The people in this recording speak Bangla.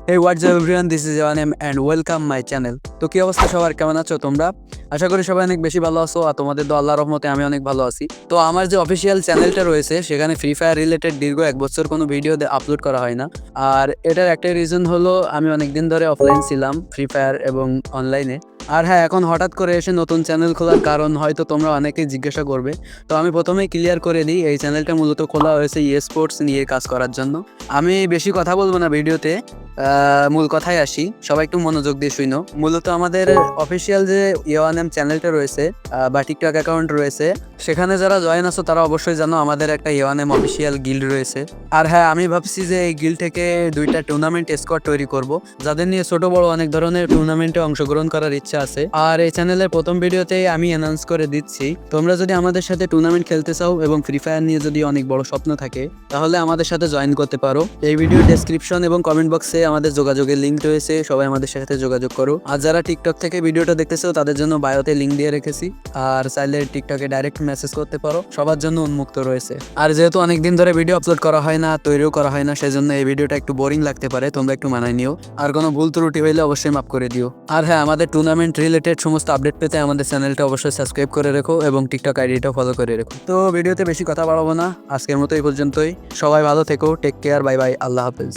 Hey, what's up everyone? This is Evanem and welcome my channel. তো কি অবস্থা সবার, কেমন আছো তোমরা? আশা করি সবাই অনেক বেশি ভালো আছো আর তোমাদের তো আল্লাহর রহমতে আমি অনেক ভালো আছি। তো আমার যে অফিসিয়াল চ্যানেলটা রয়েছে সেখানে ফ্রি ফায়ার রিলেটেড দীর্ঘ 1 বছর কোনো ভিডিও আপলোড করা হয় না। আর এটার একটাই রিজন হলো আমি অনেকদিন ধরে অফলাইন ছিলাম ফ্রি ফায়ার এবং অনলাইনে। আর হ্যাঁ, এখন হঠাৎ করে এসে নতুন চ্যানেল খোলার কারণ হয়তো তোমরা অনেকেই জিজ্ঞাসা করবে। তো আমি প্রথমেই ক্লিয়ার করে দিই, এই চ্যানেলটা মূলত খোলা হয়েছে স্পোর্টস নিয়ে কাজ করার জন্য। আমি বেশি কথা বলবো না ভিডিওতে, মূল কথায় আসি, সবাই একটু মনোযোগ দিয়ে শুনো। মূলত আমাদের অফিসিয়াল যে ইয়াওয়ানেম চ্যানেলটা রয়েছে বা টিকটক অ্যাকাউন্ট রয়েছে, সেখানে যারা জয়েন আছো তারা অবশ্যই জানো আমাদের একটা ইয়াওয়ানেম অফিসিয়াল গিল্ড রয়েছে। আর হ্যাঁ, আমি ভাবছি যে এই গিল্ড থেকে 2টা টুর্নামেন্ট স্কোয়াড তৈরি করব, যাদের নিয়ে ছোট বড় অনেক ধরনের টুর্নামেন্টে অংশগ্রহণ করার ইচ্ছা আছে। আর এই চ্যানেলের প্রথম ভিডিওতেই আমি অ্যানাউন্স করে দিচ্ছি, তোমরা যদি আমাদের সাথে টুর্নামেন্ট খেলতে চাও এবং ফ্রি ফায়ার নিয়ে যদি অনেক বড় স্বপ্ন থাকে তাহলে আমাদের সাথে জয়েন করতে পারো। এই ভিডিও ডেসক্রিপশন এবং কমেন্ট বক্সে আমাদের যোগাযোগের লিঙ্ক রয়েছে, সবাই আমাদের সাথে যোগাযোগ করো। আর যারা টিকটক থেকে ভিডিওটা দেখতেছো তাদের জন্য বায়োতে লিঙ্ক দিয়ে রেখেছি, আর চাইলে টিকটকে ডাইরেক্ট মেসেজ করতে পারো, সবার জন্য উন্মুক্ত রয়েছে। আর যেহেতু অনেকদিন ধরে ভিডিও আপলোড করা হয় না, তৈরিও করা হয় না, সেজন্য এই ভিডিওটা একটু বোরিং লাগতে পারে, তোমরা একটু মানায় নিও। আর কোনো ভুল ত্রুটি হইলে অবশ্যই মাফ করে দিও। আর হ্যাঁ, আমাদের টুর্নামেন্ট রিলেটেড সমস্ত আপডেট পেতে আমাদের চ্যানেলটা অবশ্যই সাবস্ক্রাইব করে রেখো এবং টিকটক আইডিটাও ফলো করে রেখো। তো ভিডিওতে বেশি কথা বাড়াবো না, আজকের মতো এই পর্যন্তই। সবাই ভালো থেকো, টেক কেয়ার, বাই বাই, আল্লাহ হাফেজ।